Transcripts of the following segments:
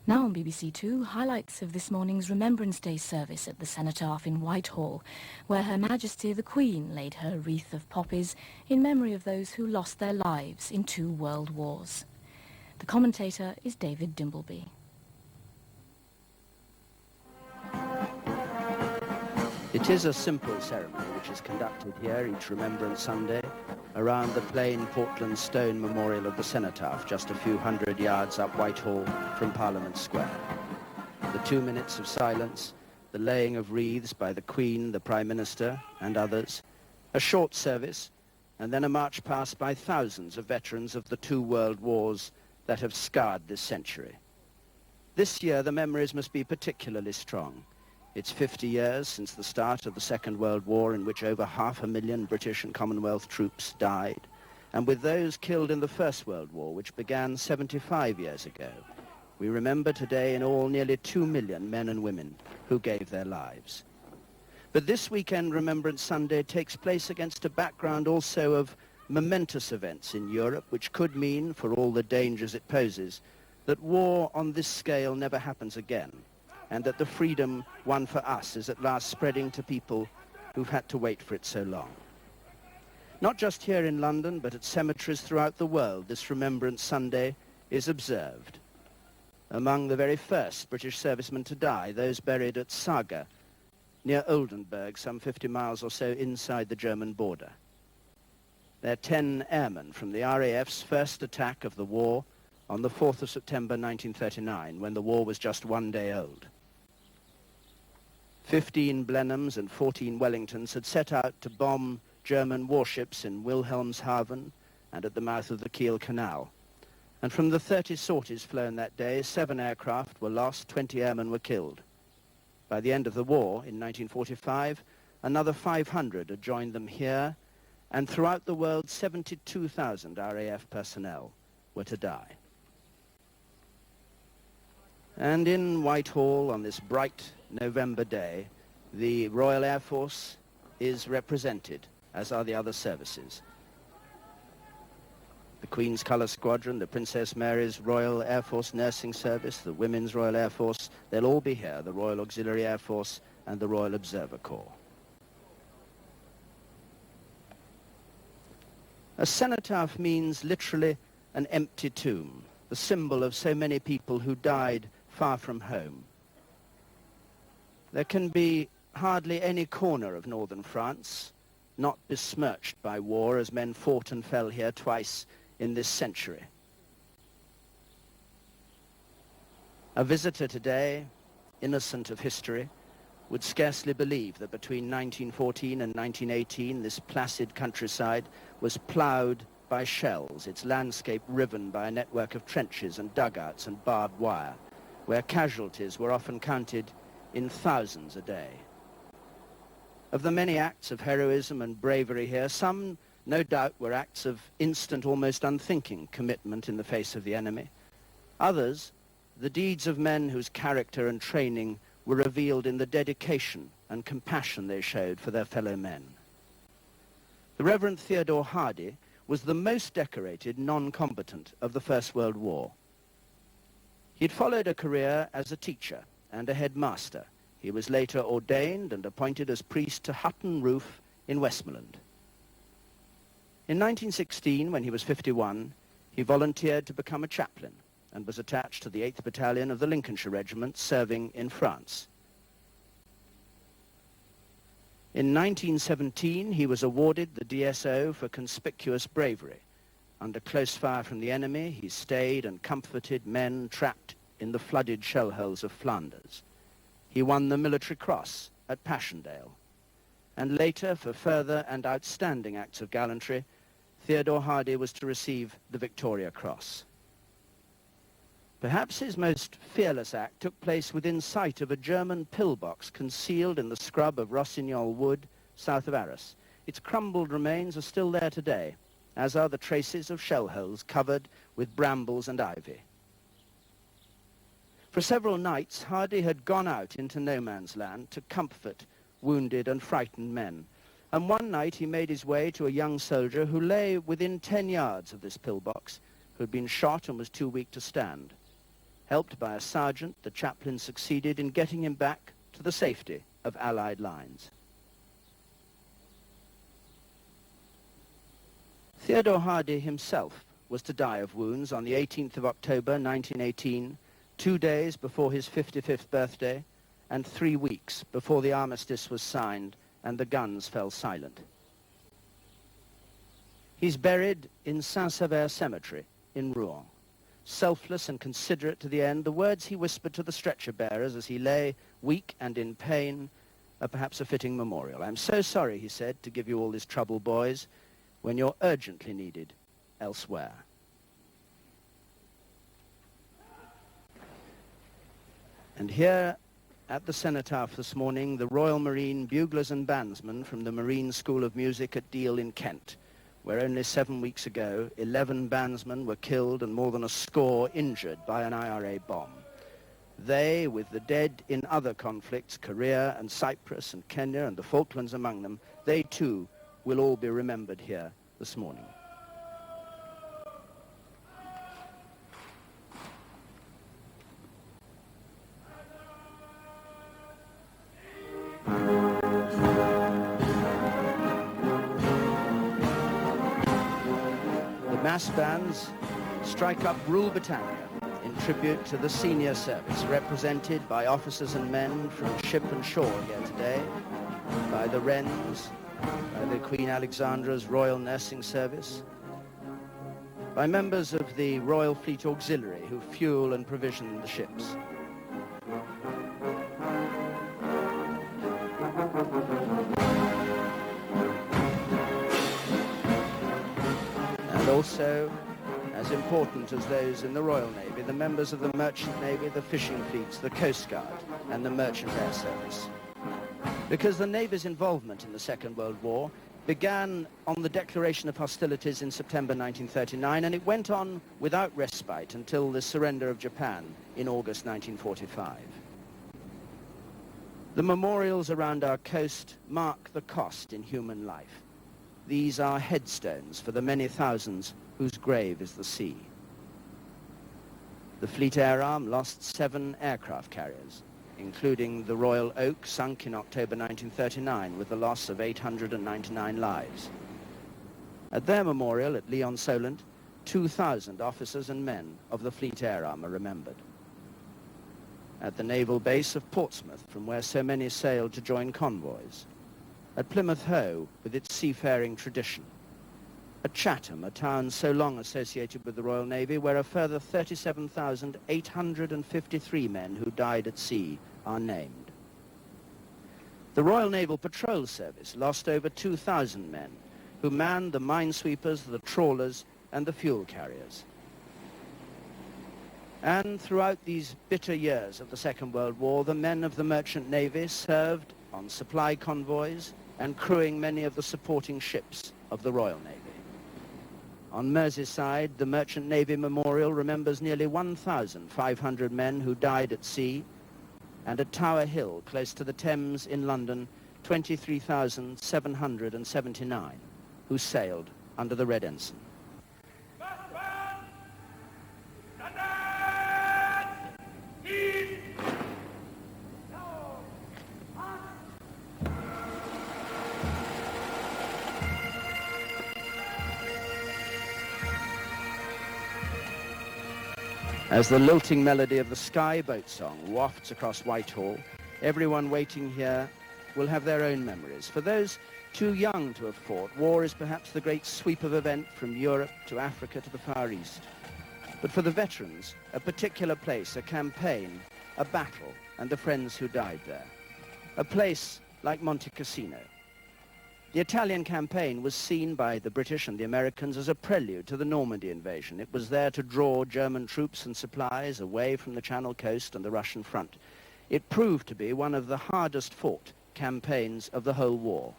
Now on BBC Two, highlights of this morning's Remembrance Day service at the Cenotaph in Whitehall, where Her Majesty the Queen laid her wreath of poppies in memory of those who lost their lives in 2 world wars. The commentator is David Dimbleby. It is a simple ceremony which is conducted here each Remembrance Sunday around the plain Portland stone memorial of the Cenotaph, just a few hundred yards up Whitehall from Parliament Square. The 2 minutes of silence, the laying of wreaths by the Queen, the Prime Minister and others, a short service, and then a march past by thousands of veterans of the 2 world wars that have scarred this century. This year the memories must be particularly strong. It's 50 years since the start of the Second World War, in which over 500,000 British and Commonwealth troops died, and with those killed in the First World War, which began 75 years ago, we remember today in all nearly 2 million men and women who gave their lives. But this weekend, Remembrance Sunday, takes place against a background also of momentous events in Europe, which could mean, for all the dangers it poses, that war on this scale never happens again, and that the freedom won for us is at last spreading to people who've had to wait for it so long. Not just here in London, but at cemeteries throughout the world, this Remembrance Sunday is observed. Among the very first British servicemen to die, those buried at Saga, near Oldenburg, some 50 miles or so inside the German border. They're 10 airmen from the RAF's first attack of the war on the 4th of September 1939, when the war was just 1 day old. 15 Blenheims and 14 Wellingtons had set out to bomb German warships in Wilhelmshaven and at the mouth of the Kiel Canal. And from the 30 sorties flown that day, 7 aircraft were lost, 20 airmen were killed. By the end of the war, in 1945, another 500 had joined them here, and throughout the world, 72,000 RAF personnel were to die. And in Whitehall, on this bright November day, the Royal Air Force is represented, as are the other services. The Queen's Colour Squadron, the Princess Mary's Royal Air Force Nursing Service, the Women's Royal Air Force, they'll all be here, the Royal Auxiliary Air Force and the Royal Observer Corps. A cenotaph means literally an empty tomb, the symbol of so many people who died far from home. There can be hardly any corner of northern France not besmirched by war, as men fought and fell here twice in this century. A visitor today, innocent of history, would scarcely believe that between 1914 and 1918 this placid countryside was ploughed by shells, its landscape riven by a network of trenches and dugouts and barbed wire, where casualties were often counted in thousands a day. Of the many acts of heroism and bravery here, some, no doubt, were acts of instant, almost unthinking commitment in the face of the enemy. Others, the deeds of men whose character and training were revealed in the dedication and compassion they showed for their fellow men. The Reverend Theodore Hardy was the most decorated non-combatant of the First World War. He'd followed a career as a teacher and a headmaster. He was later ordained and appointed as priest to Hutton Roof in Westmoreland. In 1916, when he was 51, he volunteered to become a chaplain and was attached to the 8th Battalion of the Lincolnshire Regiment, serving in France. In 1917, he was awarded the DSO for conspicuous bravery. Under close fire from the enemy, he stayed and comforted men trapped in the flooded shell holes of Flanders. He won the Military Cross at Passchendaele. And later, for further and outstanding acts of gallantry, Theodore Hardy was to receive the Victoria Cross. Perhaps his most fearless act took place within sight of a German pillbox concealed in the scrub of Rossignol Wood, south of Arras. Its crumbled remains are still there today, as are the traces of shell holes covered with brambles and ivy. For several nights, Hardy had gone out into no man's land to comfort wounded and frightened men. And one night he made his way to a young soldier who lay within 10 yards of this pillbox, who had been shot and was too weak to stand. Helped by a sergeant, the chaplain succeeded in getting him back to the safety of Allied lines. Theodore Hardy himself was to die of wounds on the 18th of October 1918, 2 days before his 55th birthday and 3 weeks before the armistice was signed and the guns fell silent. He's buried in Saint-Sever Cemetery in Rouen. Selfless and considerate to the end, the words he whispered to the stretcher bearers as he lay weak and in pain are perhaps a fitting memorial. "I'm so sorry," he said, "to give you all this trouble, boys, when you're urgently needed elsewhere." And here at the Cenotaph this morning, the Royal Marine buglers and bandsmen from the Marine School of Music at Deal in Kent, where only 7 weeks ago 11 bandsmen were killed and more than a score injured by an IRA bomb. They, with the dead in other conflicts, Korea and Cyprus and Kenya and the Falklands among them, they too will all be remembered here this morning. Mass bands strike up Rule Britannia in tribute to the senior service, represented by officers and men from ship and shore here today, by the Wrens, by the Queen Alexandra's Royal Nursing Service, by members of the Royal Fleet Auxiliary who fuel and provision the ships. And also, as important as those in the Royal Navy, the members of the Merchant Navy, the fishing fleets, the Coast Guard, and the Merchant Air Service. Because the Navy's involvement in the Second World War began on the declaration of hostilities in September 1939, and it went on without respite until the surrender of Japan in August 1945. The memorials around our coast mark the cost in human life. These are headstones for the many thousands whose grave is the sea. The Fleet Air Arm lost 7 aircraft carriers, including the Royal Oak, sunk in October 1939 with the loss of 899 lives. At their memorial at Lyon-Solent, 2,000 officers and men of the Fleet Air Arm are remembered. At the naval base of Portsmouth, from where so many sailed to join convoys. At Plymouth Hoe, with its seafaring tradition. At Chatham, a town so long associated with the Royal Navy, where a further 37,853 men who died at sea are named. The Royal Naval Patrol Service lost over 2,000 men who manned the minesweepers, the trawlers, and the fuel carriers. And throughout these bitter years of the Second World War, the men of the Merchant Navy served on supply convoys and crewing many of the supporting ships of the Royal Navy. On Merseyside, the Merchant Navy Memorial remembers nearly 1,500 men who died at sea, and at Tower Hill, close to the Thames in London, 23,779 who sailed under the Red Ensign. As the lilting melody of the Sky Boat Song wafts across Whitehall, everyone waiting here will have their own memories. For those too young to have fought, war is perhaps the great sweep of event from Europe to Africa to the Far East. But for the veterans, a particular place, a campaign, a battle, and the friends who died there. A place like Monte Cassino. The Italian campaign was seen by the British and the Americans as a prelude to the Normandy invasion. It was there to draw German troops and supplies away from the Channel coast and the Russian front. It proved to be one of the hardest fought campaigns of the whole war.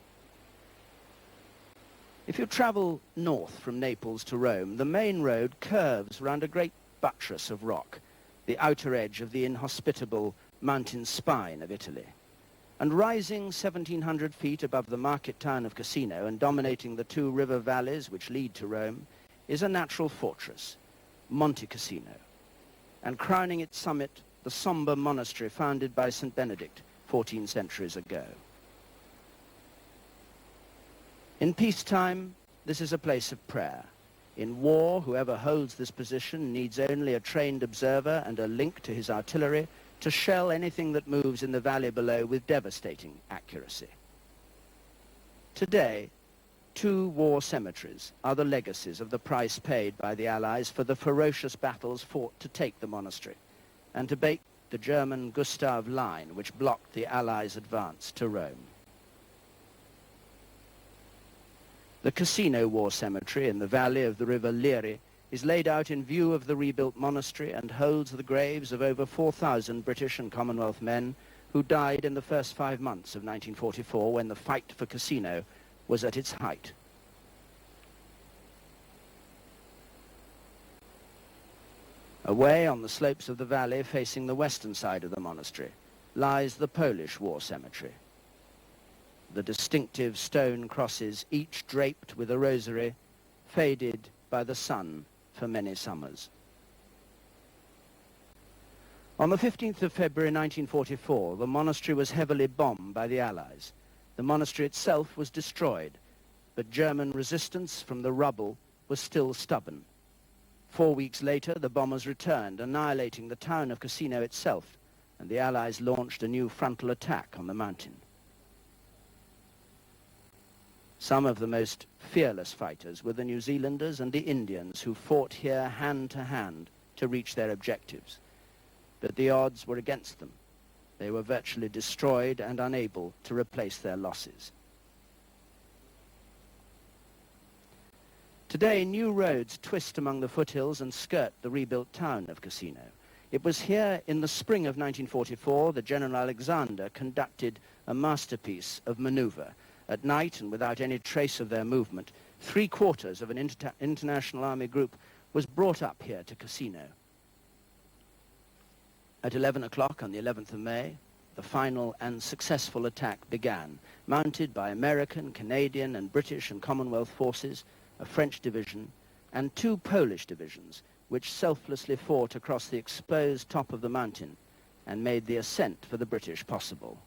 If you travel north from Naples to Rome, the main road curves round a great buttress of rock, the outer edge of the inhospitable mountain spine of Italy. And rising 1,700 feet above the market town of Cassino and dominating the 2 river valleys which lead to Rome is a natural fortress, Monte Cassino. and crowning its summit, the somber monastery founded by St. Benedict 14 centuries ago. In peacetime, this is a place of prayer. In war, whoever holds this position needs only a trained observer and a link to his artillery to shell anything that moves in the valley below with devastating accuracy. Today, 2 war cemeteries are the legacies of the price paid by the Allies for the ferocious battles fought to take the monastery and to break the German Gustav Line, which blocked the Allies' advance to Rome. The Casino War Cemetery in the valley of the river Liri is laid out in view of the rebuilt monastery and holds the graves of over 4,000 British and Commonwealth men who died in the first 5 months of 1944 when the fight for Casino was at its height. Away on the slopes of the valley facing the western side of the monastery lies the Polish War Cemetery. The distinctive stone crosses, each draped with a rosary, faded by the sun for many summers. On the 15th of February 1944, the monastery was heavily bombed by the Allies. The monastery itself was destroyed, but German resistance from the rubble was still stubborn. 4 weeks later, the bombers returned, annihilating the town of Casino itself, and the Allies launched a new frontal attack on the mountain. Some of the most fearless fighters were the New Zealanders and the Indians who fought here hand to hand to reach their objectives. But the odds were against them. They were virtually destroyed and unable to replace their losses. Today, new roads twist among the foothills and skirt the rebuilt town of Casino. It was here in the spring of 1944 that General Alexander conducted a masterpiece of maneuver. At night, and without any trace of their movement, 3/4 of an international army group was brought up here to Casino. At 11 o'clock on the 11th of May, the final and successful attack began, mounted by American, Canadian, and British and Commonwealth forces, a French division, and 2 Polish divisions, which selflessly fought across the exposed top of the mountain and made the ascent for the British possible.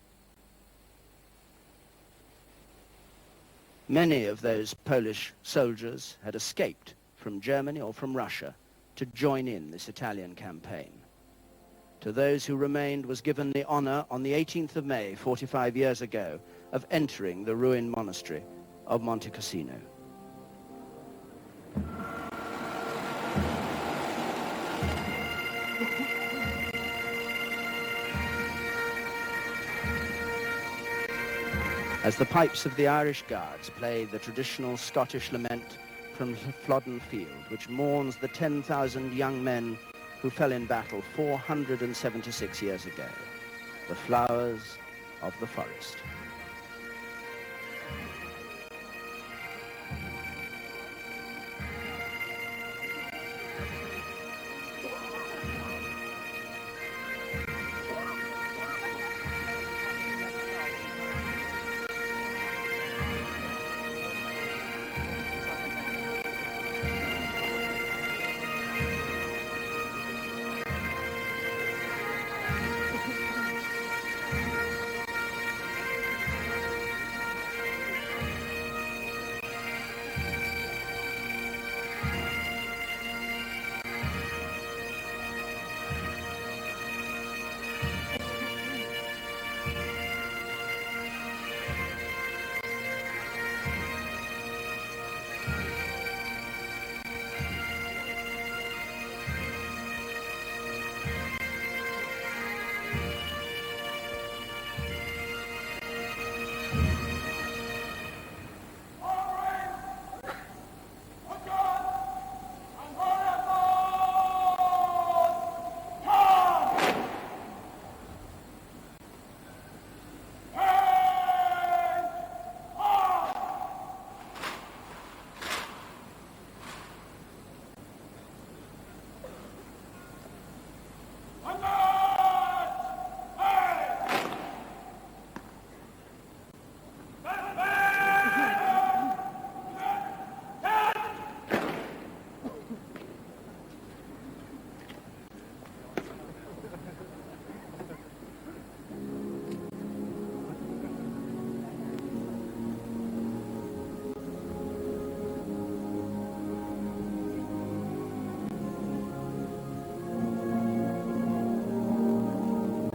Many of those Polish soldiers had escaped from Germany or from Russia to join in this Italian campaign. To those who remained was given the honor on the 18th of May, 45 years ago, of entering the ruined monastery of Monte Cassino. As the pipes of the Irish Guards play the traditional Scottish lament from Flodden Field, which mourns the 10,000 young men who fell in battle 476 years ago, the flowers of the forest.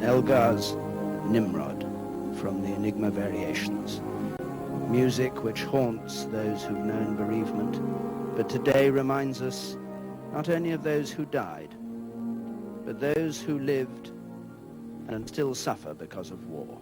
Elgar's Nimrod from the Enigma Variations. Music which haunts those who've known bereavement, but today reminds us not only of those who died, but those who lived and still suffer because of war.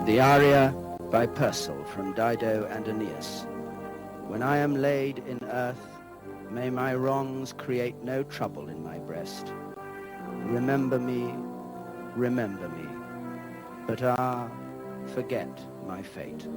The aria by Purcell from Dido and Aeneas. When I am laid in earth, may my wrongs create no trouble in my breast. Remember me, but forget my fate.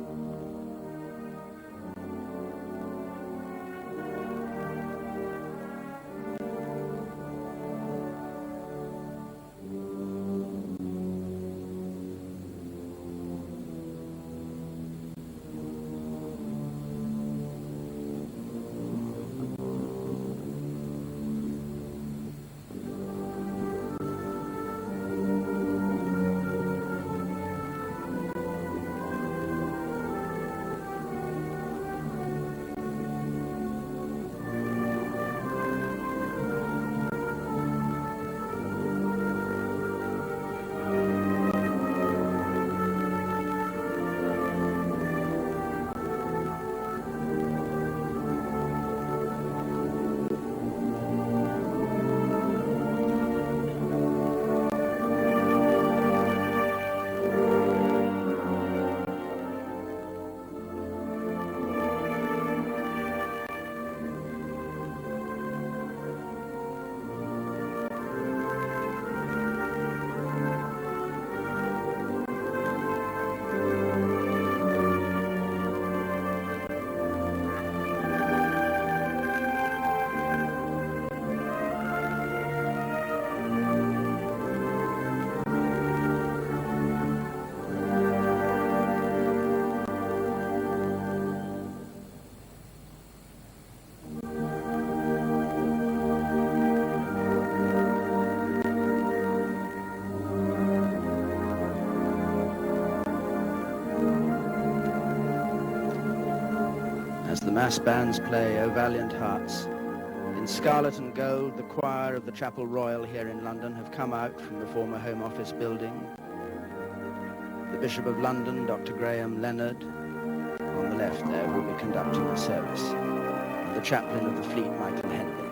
As the mass bands play O Valiant Hearts, in scarlet and gold, the choir of the Chapel Royal here in London have come out from the former Home Office building. The Bishop of London, Dr. Graham Leonard, on the left there, will be conducting the service, and the Chaplain of the Fleet, Michael Henley.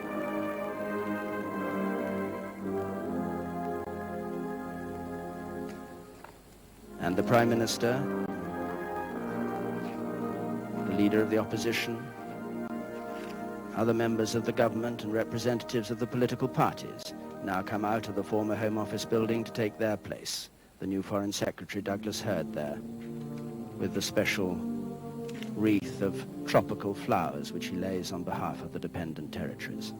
And the Prime Minister, the Leader of the Opposition, other members of the government and representatives of the political parties now come out of the former Home Office building to take their place the new Foreign Secretary Douglas Hurd there, with the special wreath of tropical flowers which he lays on behalf of the dependent territories.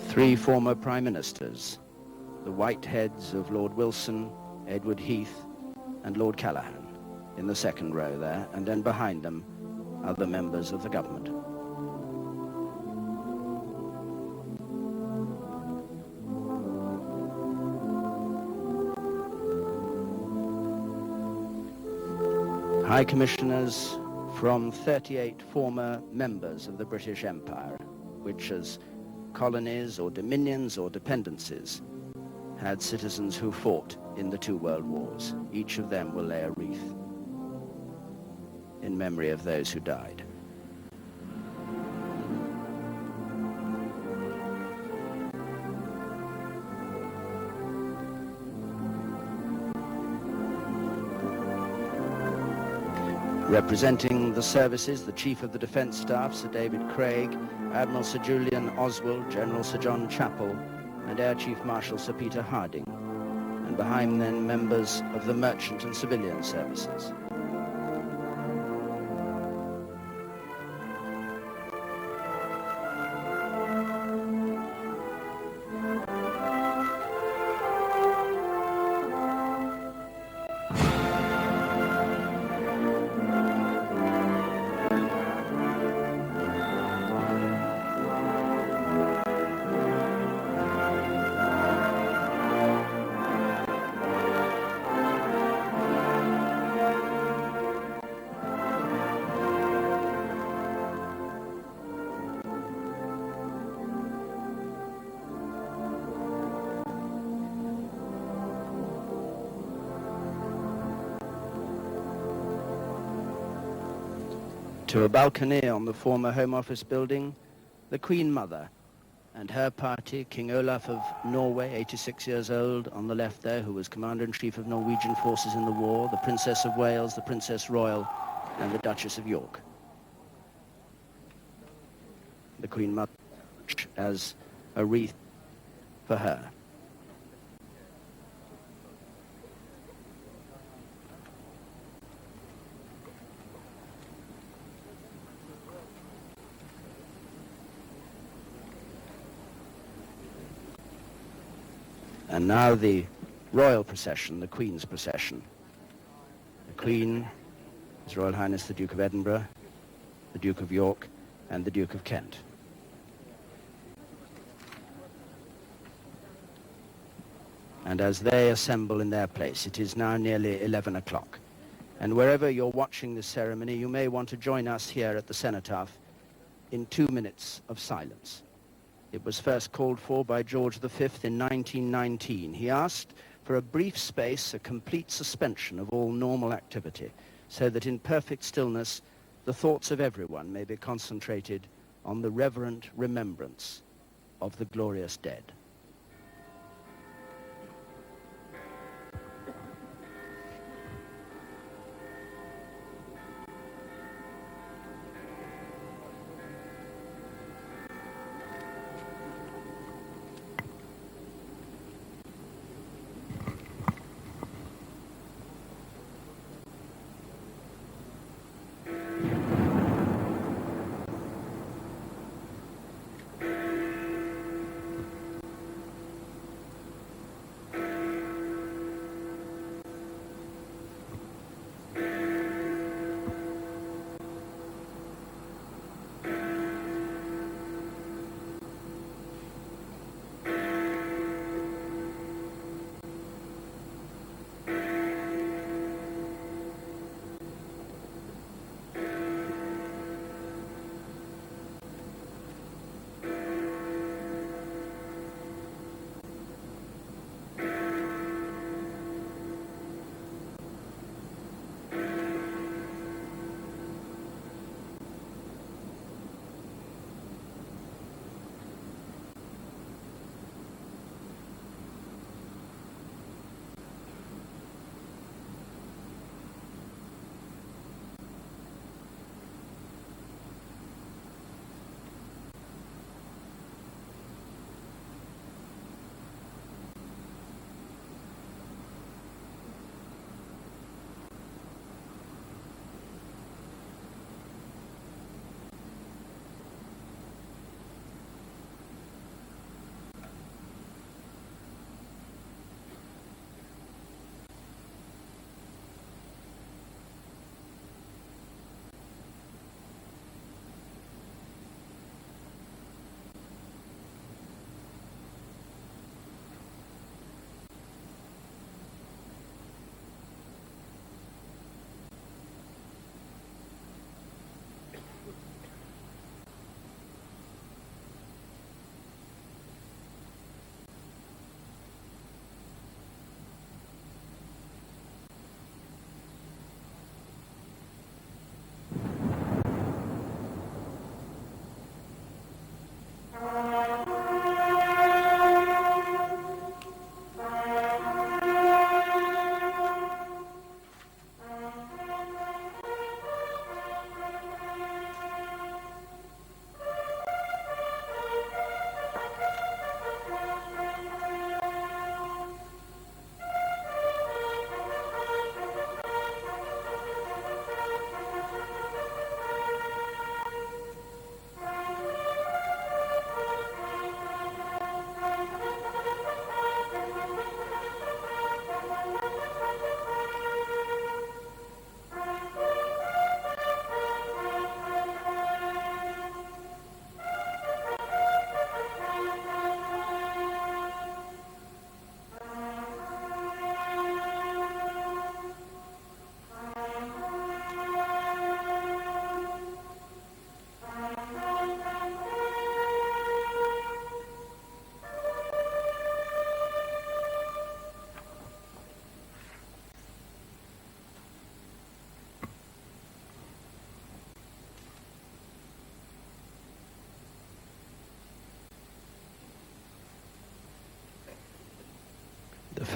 Three former Prime Ministers, the white heads of Lord Wilson, Edward Heath, and Lord Callaghan, in the second row there, and then behind them, other members of the government. High Commissioners from 38 former members of the British Empire, which as colonies or dominions or dependencies had citizens who fought in the two world wars. Each of them will lay a wreath in memory of those who died. Representing the services, the Chief of the Defence Staff, Sir David Craig, Admiral Sir Julian Oswald, General Sir John Chappell, and Air Chief Marshal Sir Peter Harding, and behind them members of the merchant and civilian services. To a balcony on the former Home Office building, the Queen Mother and her party, King Olaf of Norway, 86 years old, on the left there, who was Commander-in-Chief of Norwegian forces in the war, the Princess of Wales, the Princess Royal, and the Duchess of York. The Queen Mother as a wreath for her. And now the royal procession, the Queen's procession. The Queen, His Royal Highness the Duke of Edinburgh, the Duke of York, and the Duke of Kent. And as they assemble in their place, it is now nearly 11 o'clock. And wherever you're watching this ceremony, you may want to join us here at the Cenotaph in 2 minutes of silence. It was first called for by George V in 1919. He asked for a brief space, a complete suspension of all normal activity, so that in perfect stillness the thoughts of everyone may be concentrated on the reverent remembrance of the glorious dead.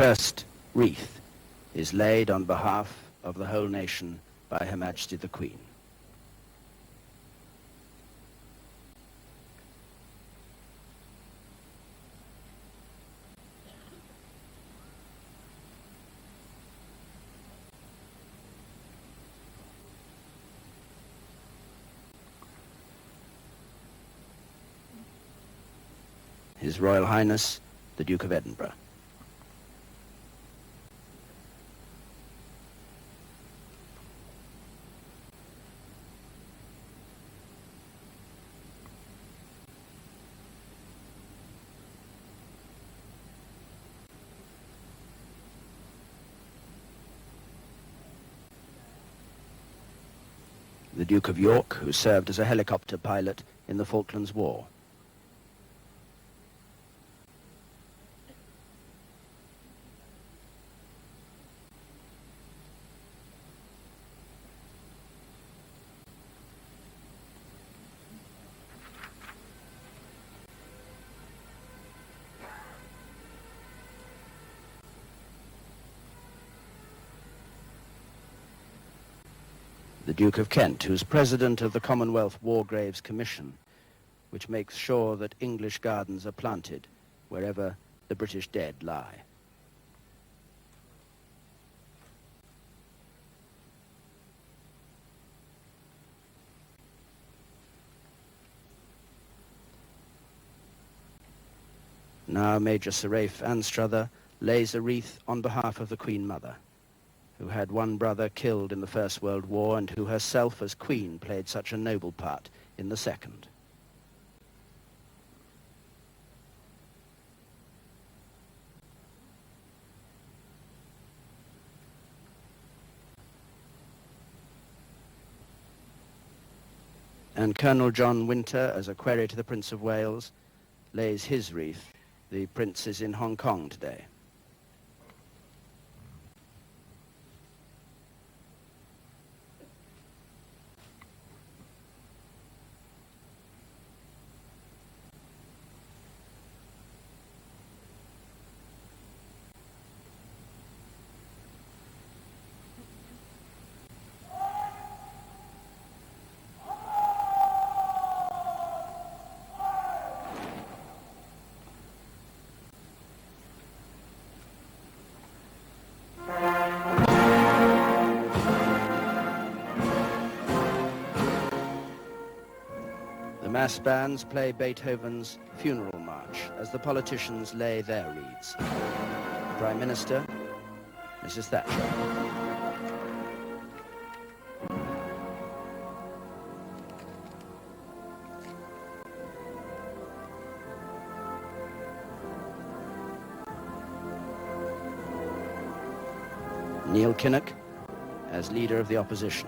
first wreath is laid on behalf of the whole nation by Her Majesty the Queen. His Royal Highness, the Duke of Edinburgh. The Duke of York, who served as a helicopter pilot in the Falklands War. The Duke of Kent, who's president of the Commonwealth War Graves Commission, which makes sure that English gardens are planted wherever the British dead lie. Now Major Sir Ralph Anstruther lays a wreath on behalf of the Queen Mother, who had one brother killed in the First World War and who herself as Queen played such a noble part in the Second. And Colonel John Winter, as a query to the Prince of Wales, lays his wreath. The Prince is in Hong Kong today. Mass bands play Beethoven's Funeral March as the politicians lay their wreaths. The Prime Minister, Mrs. Thatcher. Neil Kinnock as leader of the opposition.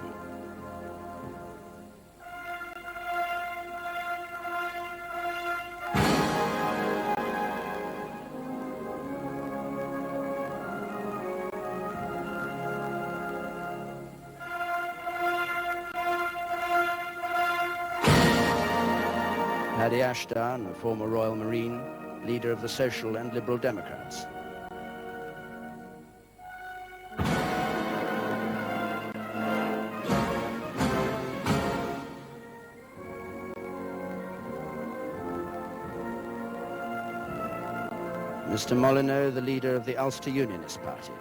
Paddy Ashdown, a former Royal Marine, leader of the Social and Liberal Democrats. Mr. Molyneux, the leader of the Ulster Unionist Party.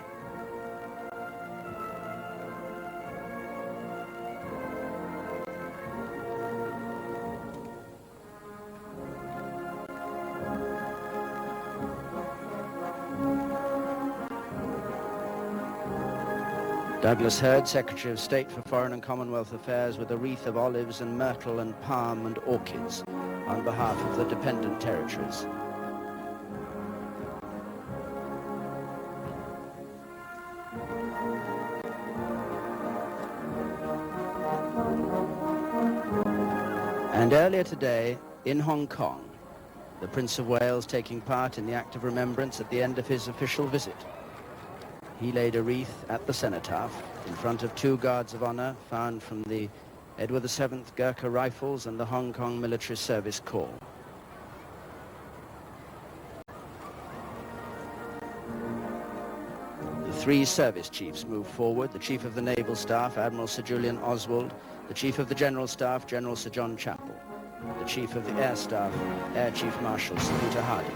Douglas Hurd, Secretary of State for Foreign and Commonwealth Affairs, with a wreath of olives and myrtle and palm and orchids on behalf of the dependent territories. And earlier today, in Hong Kong, the Prince of Wales taking part in the Act of Remembrance at the end of his official visit. He laid a wreath at the Cenotaph in front of 2 guards of honor found from the Edward VII Gurkha Rifles and the Hong Kong Military Service Corps. 3 service chiefs move forward: the Chief of the Naval Staff, Admiral Sir Julian Oswald; the Chief of the General Staff, General Sir John Chappell; the Chief of the Air Staff, Air Chief Marshal Sir Peter Hardy.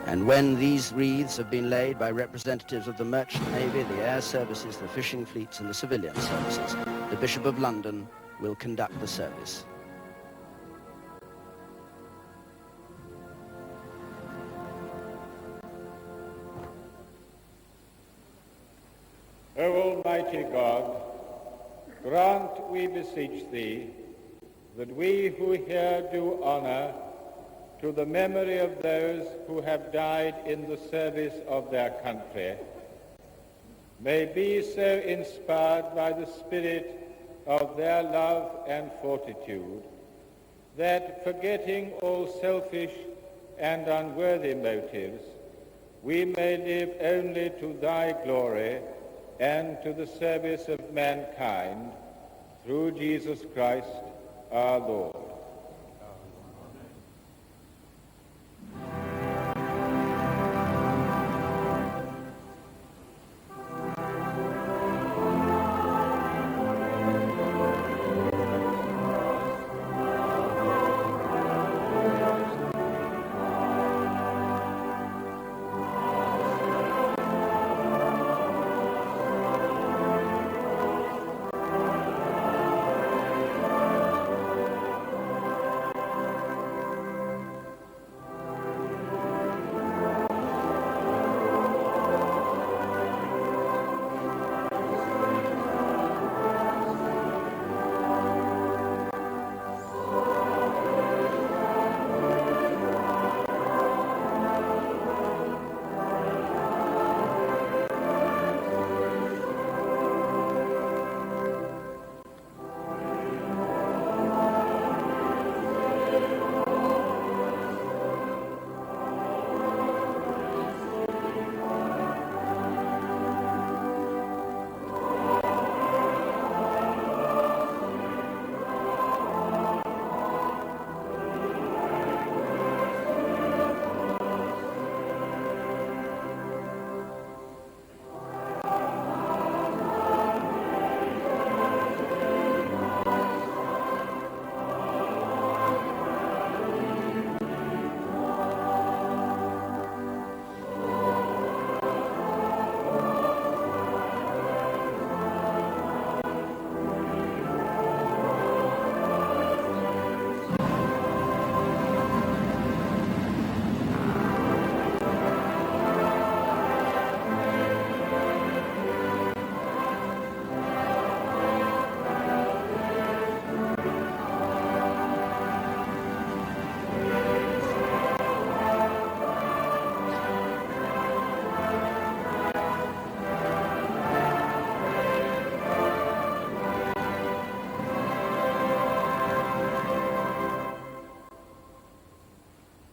And when these wreaths have been laid by representatives of the Merchant Navy, the Air Services, the Fishing Fleets and the Civilian Services, the Bishop of London will conduct the service. O Almighty God, grant, we beseech thee, that we who here do honor to the memory of those who have died in the service of their country, may be so inspired by the spirit of their love and fortitude, that, forgetting all selfish and unworthy motives, we may live only to thy glory and to the service of mankind, through Jesus Christ our Lord.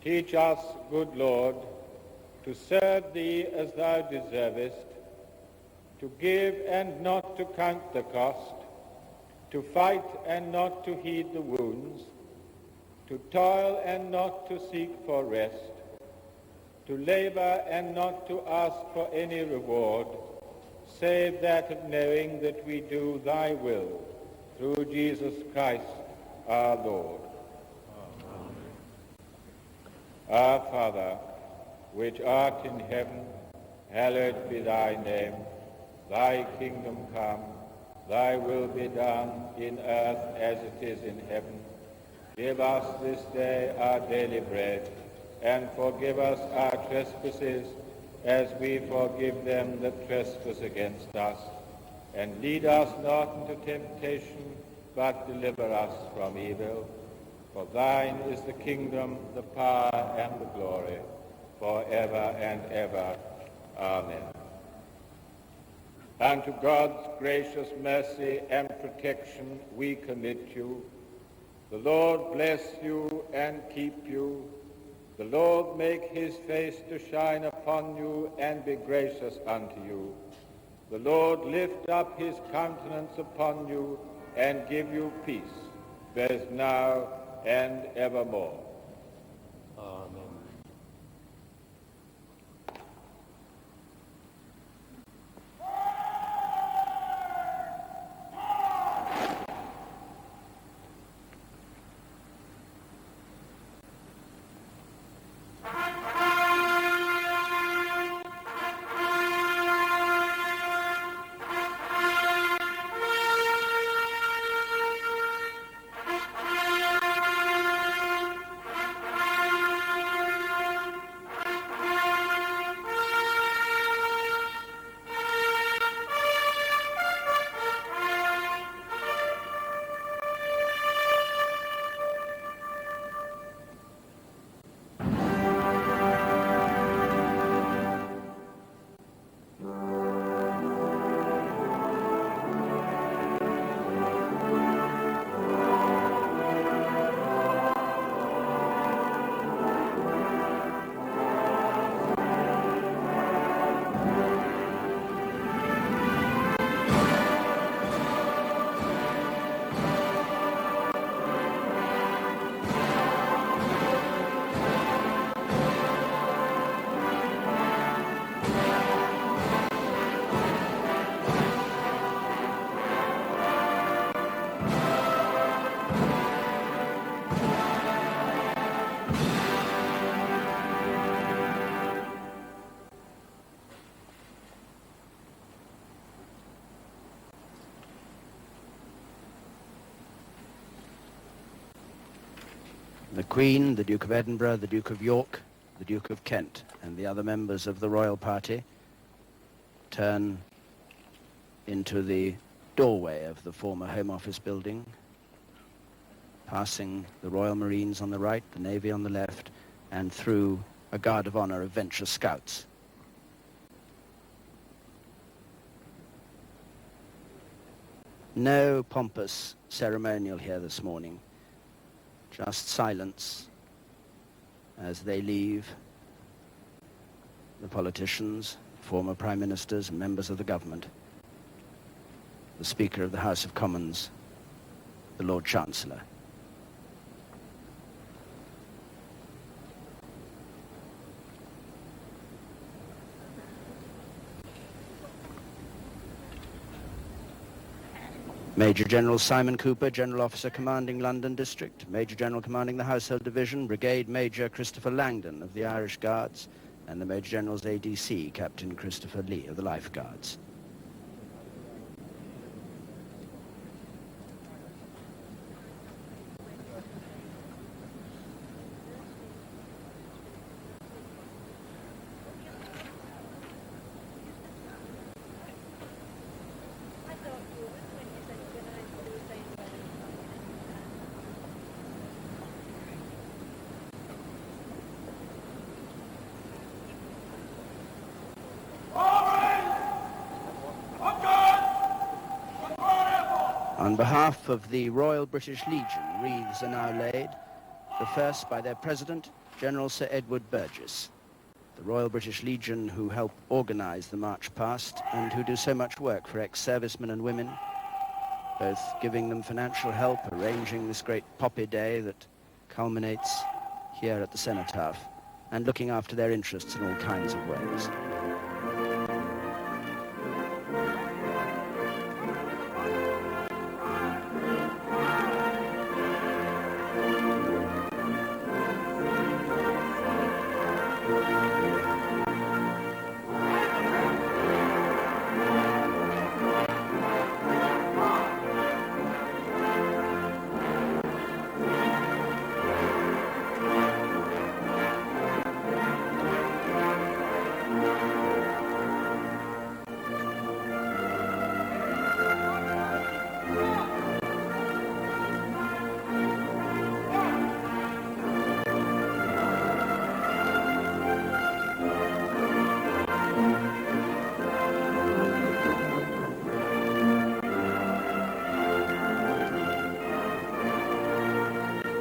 Teach us, good Lord, to serve thee as thou deservest, to give and not to count the cost, to fight and not to heed the wounds, to toil and not to seek for rest, to labor and not to ask for any reward, save that of knowing that we do thy will, through Jesus Christ our Lord. Our Father, which art in heaven, hallowed be thy name. Thy kingdom come, thy will be done in earth as it is in heaven. Give us this day our daily bread, and forgive us our trespasses, as we forgive them that trespass against us. And lead us not into temptation, but deliver us from evil. For thine is the kingdom, the power, and the glory, forever and ever. Amen. Unto God's gracious mercy and protection we commit you. The Lord bless you and keep you. The Lord make his face to shine upon you and be gracious unto you. The Lord lift up his countenance upon you and give you peace, both now and evermore. Amen. The Queen, the Duke of Edinburgh, the Duke of York, the Duke of Kent, and the other members of the royal party turn into the doorway of the former Home Office building, passing the Royal Marines on the right, the Navy on the left, and through a guard of honor of Venture Scouts. No pompous ceremonial here this morning, just silence as they leave the politicians, former prime ministers and members of the government, the Speaker of the House of Commons, the Lord Chancellor. Major General Simon Cooper, General Officer commanding London District, Major General commanding the Household Division, Brigade Major Christopher Langdon of the Irish Guards, and the Major General's ADC, Captain Christopher Lee of the Life Guards. On behalf of the Royal British Legion, wreaths are now laid, the first by their President, General Sir Edward Burgess. The Royal British Legion who help organise the march past and who do so much work for ex-servicemen and women, both giving them financial help, arranging this great poppy day that culminates here at the Cenotaph, and looking after their interests in all kinds of ways.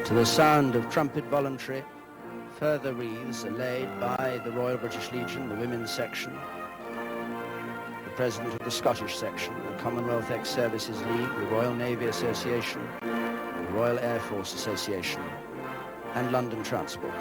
To the sound of trumpet voluntary, further wreaths are laid by the Royal British Legion, the women's section. The president of the Scottish section, the Commonwealth Ex-Services League, the Royal Navy Association, the Royal Air Force Association, and London Transport.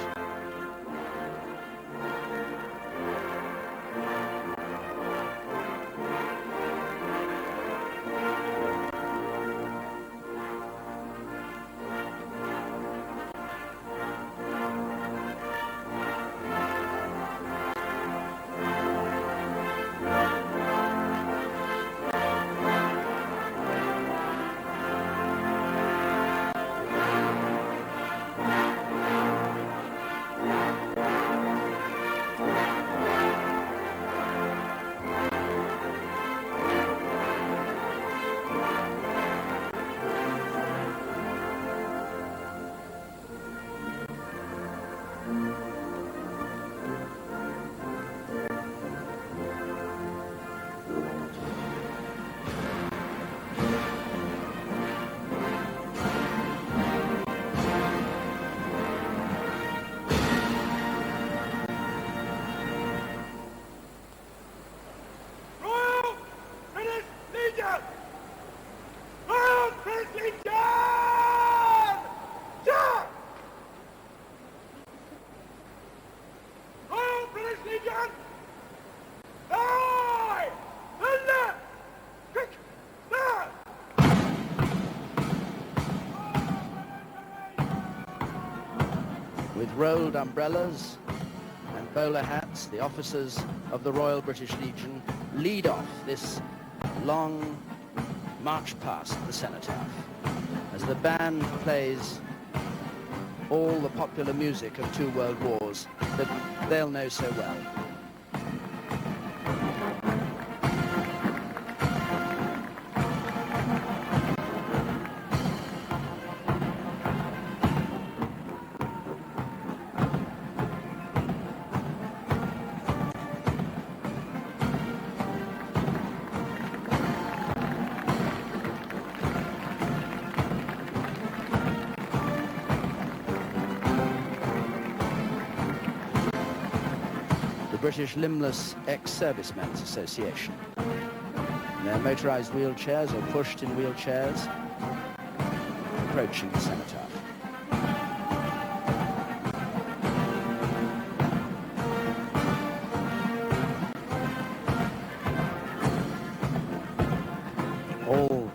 With rolled umbrellas and bowler hats, the officers of the Royal British Legion lead off this long march past the Cenotaph as the band plays all the popular music of two world wars that they'll know so well. British Limbless Ex-Servicemen's Association. Their motorized wheelchairs or pushed in wheelchairs approaching the Cenotaph. All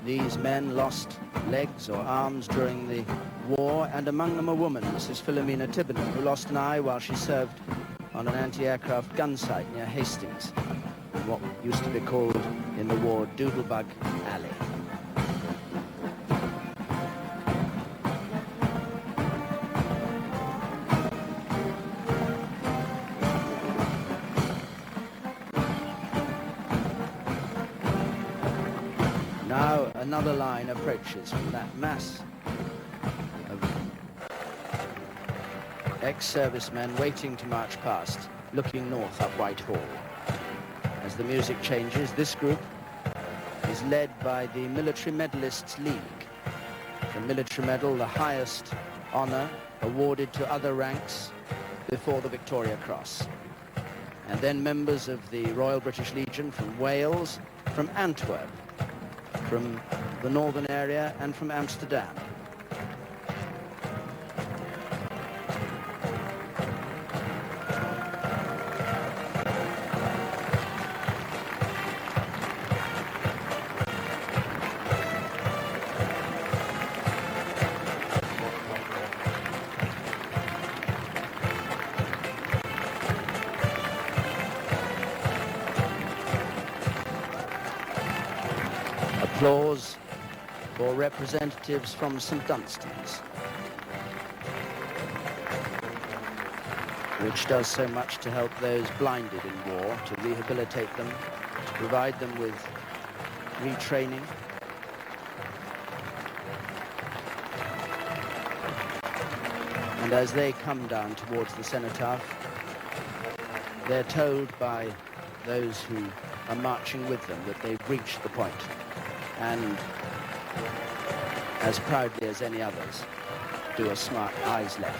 these men lost legs or arms during the war, and among them a woman, Mrs. Philomena Tibbenden, who lost an eye while she served on an anti-aircraft gun site near Hastings, what used to be called in the war Doodlebug Alley. Now another line approaches from that mass of ex-servicemen waiting to march past, looking north up Whitehall. As the music changes, this group is led by the Military Medalists League. The military medal, the highest honor awarded to other ranks before the Victoria Cross. And then members of the Royal British Legion from Wales, from Antwerp, from the northern area, and from Amsterdam. Applause for representatives from St Dunstan's, which does so much to help those blinded in war, to rehabilitate them, to provide them with retraining. And as they come down towards the Cenotaph, they're told by those who are marching with them that they've reached the point, and as proudly as any others do a smart eyes left.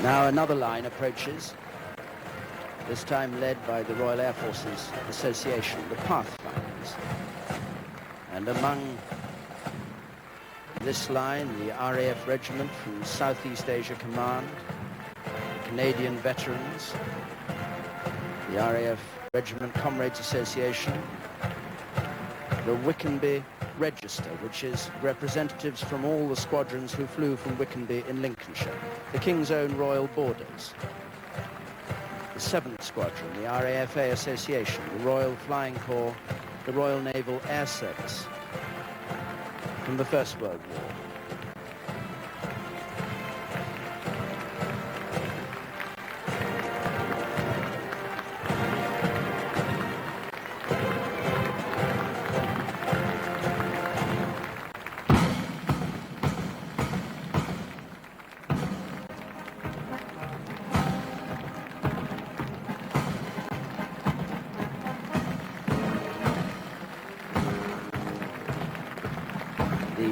Now another line approaches, this time led by the Royal Air Forces Association, the Pathfinders. And among this line, the RAF regiment from Southeast Asia Command, the Canadian veterans, the RAF Regiment Comrades Association, the Wickenby Register, which is representatives from all the squadrons who flew from Wickenby in Lincolnshire, the King's Own Royal Borders, the 7th Squadron, the RAFA Association, the Royal Flying Corps, the Royal Naval Air Service from the First World War.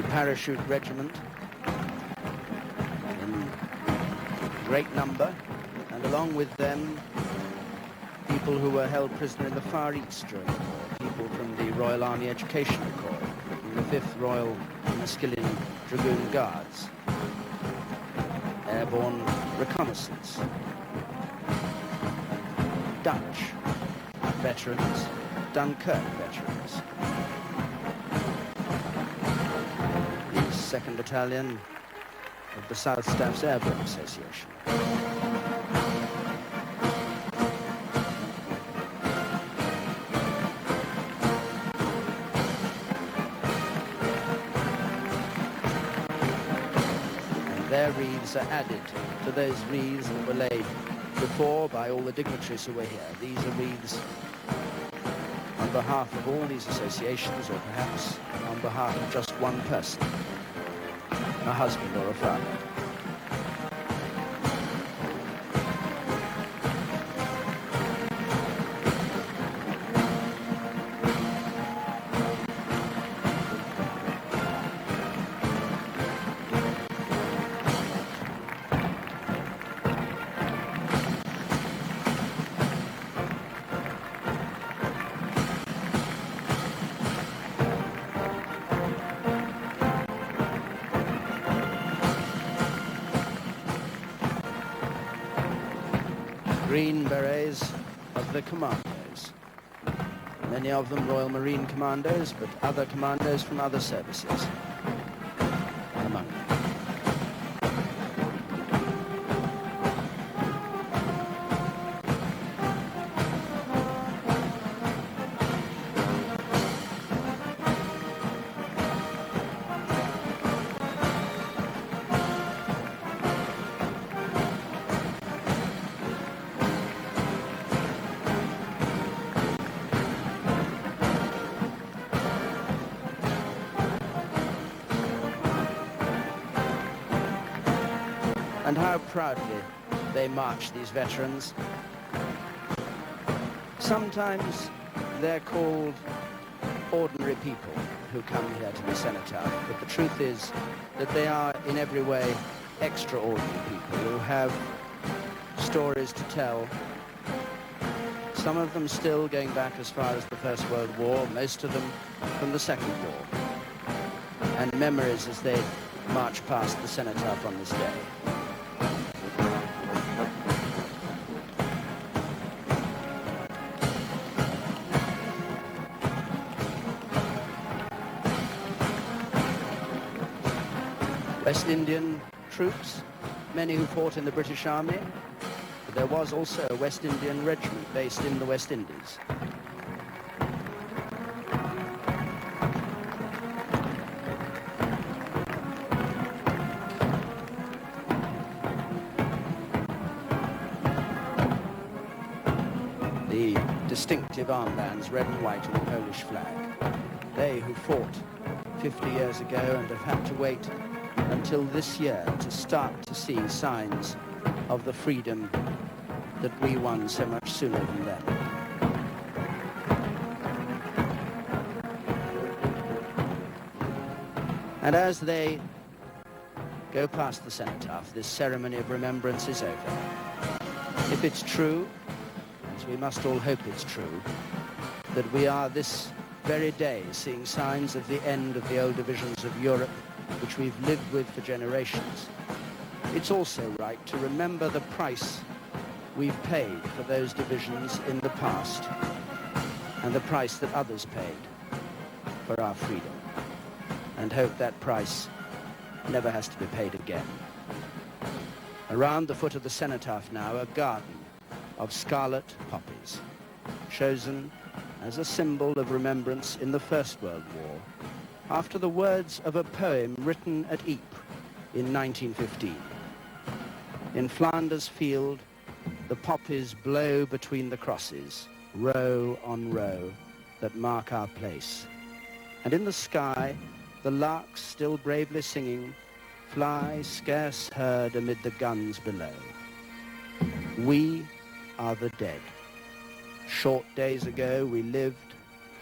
Parachute regiment in great number, and along with them people who were held prisoner in the Far East during the war, people from the Royal Army Educational Corps, from the 5th Royal Enniskillen Dragoon Guards, Airborne Reconnaissance, Dutch veterans, Dunkirk veterans, 2nd Battalion of the South Staff's Airborne Association. And their wreaths are added to those wreaths that were laid before by all the dignitaries who were here. These are wreaths on behalf of all these associations, or perhaps on behalf of just one person, a husband or a father. Green berets of the commandos. Many of them Royal Marine commandos, but other commandos from other services among them. And how proudly they march, these veterans. Sometimes they're called ordinary people who come here to the Cenotaph, but the truth is that they are in every way extraordinary people who have stories to tell. Some of them still going back as far as the First World War, most of them from the Second War, and memories as they march past the Cenotaph on this day. West Indian troops, many who fought in the British Army, but there was also a West Indian regiment based in the West Indies. The distinctive armbands, red and white, on the Polish flag. They who fought 50 years ago and have had to wait until this year to start to see signs of the freedom that we won so much sooner than them. And as they go past the cenotaph, this ceremony of remembrance is over. If it's true, as we must all hope it's true, that we are this very day seeing signs of the end of the old divisions of Europe, which we've lived with for generations, it's also right to remember the price we've paid for those divisions in the past and the price that others paid for our freedom, and hope that price never has to be paid again. Around the foot of the cenotaph now, a garden of scarlet poppies, chosen as a symbol of remembrance in the First World War, after the words of a poem written at Ypres in 1915. In Flanders field, the poppies blow between the crosses, row on row, that mark our place. And in the sky, the larks still bravely singing, fly scarce heard amid the guns below. We are the dead. Short days ago we lived,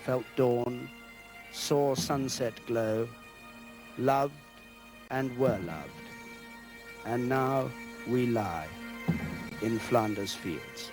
felt dawn, saw sunset glow, loved and were loved. And now we lie in Flanders fields.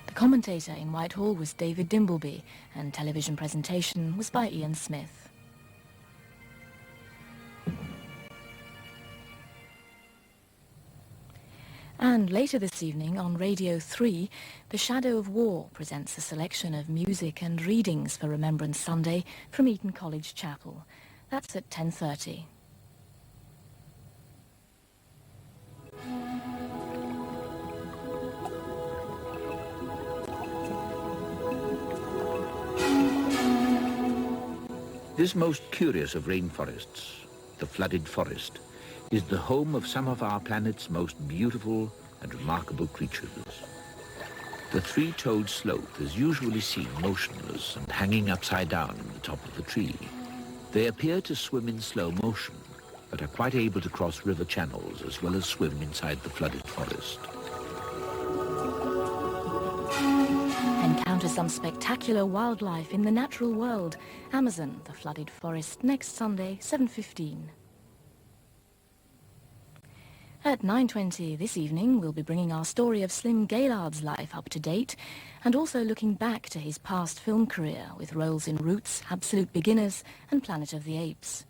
The commentator in Whitehall was David Dimbleby, and television presentation was by Ian Smith. And later this evening on Radio 3, The Shadow of War presents a selection of music and readings for Remembrance Sunday from Eton College Chapel. That's at 10:30. This most curious of rainforests, the flooded forest, is the home of some of our planet's most beautiful and remarkable creatures. The three-toed sloth is usually seen motionless and hanging upside down in the top of the tree. They appear to swim in slow motion, but are quite able to cross river channels as well as swim inside the flooded forest. Encounter some spectacular wildlife in the natural world. Amazon, the flooded forest, next Sunday, 7:15. At 9:20 this evening, we'll be bringing our story of Slim Gaillard's life up to date and also looking back to his past film career with roles in Roots, Absolute Beginners and Planet of the Apes.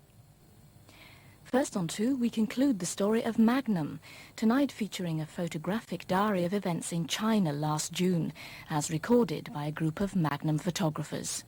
First on 2, we conclude the story of Magnum, tonight featuring a photographic diary of events in China last June, as recorded by a group of Magnum photographers.